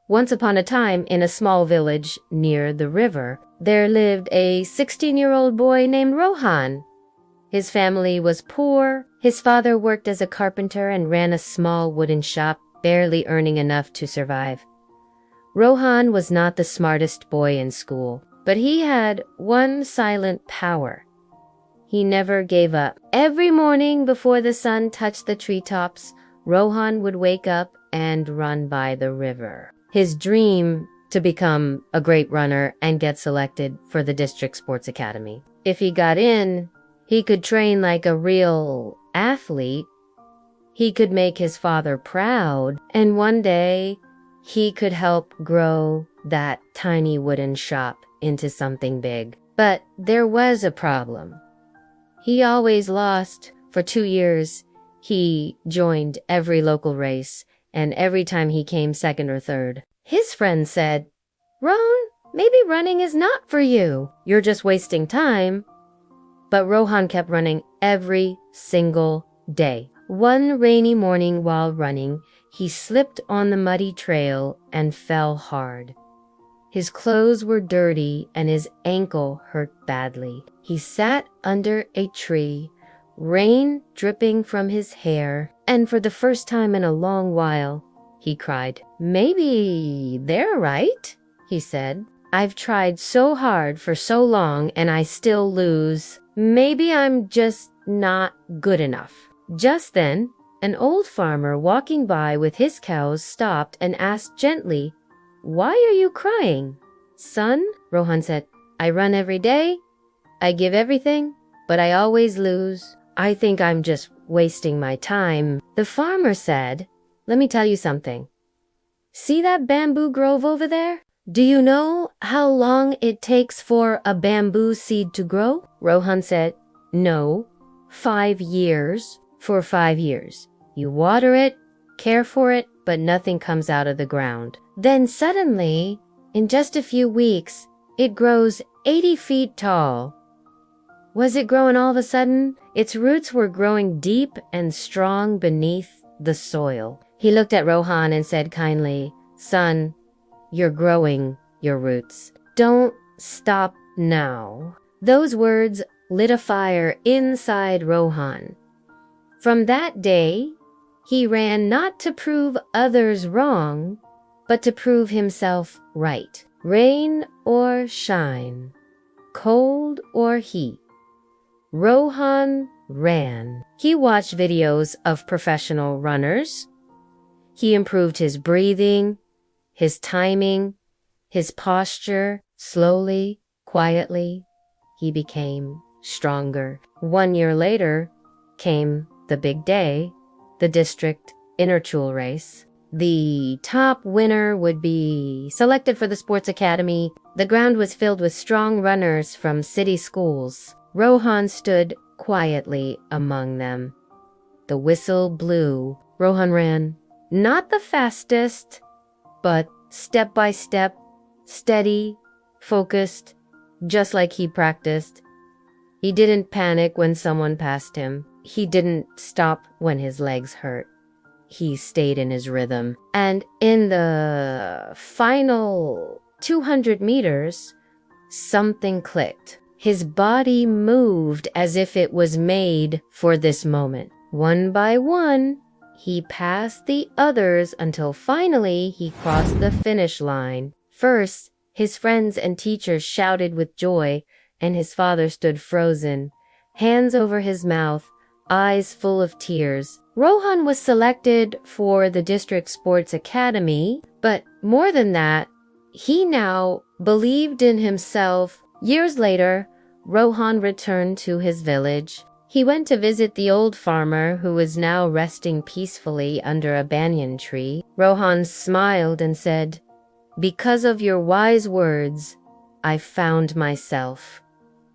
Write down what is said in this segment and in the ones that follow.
Once upon a time, in a small village near the river, there lived a 16-year-old boy named Rohan. His family was poor. His father worked as a carpenter and ran a small wooden shop, barely earning enough to survive. Rohan was not the smartest boy in school, but he had one silent power. He never gave up. Every morning before the sun touched the treetops, Rohan would wake up and run by the river. His dream to become a great runner and get selected for the district sports academy. If he got in, he could train like a real athlete. He could make his father proud, and one day he could help grow that tiny wooden shop into something big. But there was a problem. He always lost. For 2 years, he joined every local race, and every time he came second or third. His friends said, "Ron, maybe running is not for you. You're just wasting time." But Rohan kept running every single day. One rainy morning while running, he slipped on the muddy trail and fell hard. His clothes were dirty and his ankle hurt badly. He sat under a tree, rain dripping from his hair, and for the first time in a long while, he cried. "Maybe they're right," he said. "I've tried so hard for so long and I still lose. Maybe I'm just not good enough." Just then, an old farmer walking by with his cows stopped and asked gently, "Why are you crying?" "Son," Rohan said, "I run every day. I give everything, but I always lose. I think I'm just wasting my time." The farmer said, "Let me tell you something. See that bamboo grove over there? Do you know how long it takes for a bamboo seed to grow?" Rohan said, "No, 5 years. For 5 years. You water it, care for it, but nothing comes out of the ground. Then suddenly, in just a few weeks, it grows 80 feet tall." Was it growing all of a sudden? Its roots were growing deep and strong beneath the soil. He looked at Rohan and said kindly, "Son, you're growing your roots. Don't stop now." Those words lit a fire inside Rohan. From that day, he ran not to prove others wrong, but to prove himself right. Rain or shine, cold or heat, Rohan ran. He watched videos of professional runners. He improved his breathing, his timing, his posture. Slowly, quietly, he became stronger. 1 year later came the big day, the district interchool race. The top winner would be selected for the sports academy. The ground was filled with strong runners from city schools. Rohan stood quietly among them. The whistle blew. Rohan ran, not the fastest, but step by step, steady, focused, just like he practiced. He didn't panic when someone passed him. He didn't stop when his legs hurt. He stayed in his rhythm. And in the final 200 meters, something clicked. His body moved as if it was made for this moment. One by one, he passed the others until finally he crossed the finish line. First, his friends and teachers shouted with joy, and his father stood frozen, hands over his mouth, eyes full of tears. Rohan was selected for the district sports academy, but more than that, he now believed in himself. Years later, Rohan returned to his village. He went to visit the old farmer who was now resting peacefully under a banyan tree. Rohan smiled and said, "Because of your wise words, I found myself.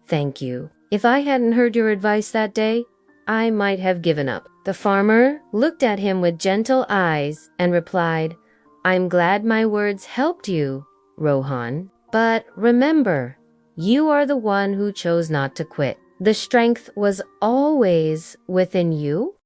Thank you. If I hadn't heard your advice that day, I might have given up." The farmer looked at him with gentle eyes and replied, "I'm glad my words helped you, Rohan. But remember, you are the one who chose not to quit. The strength was always within you.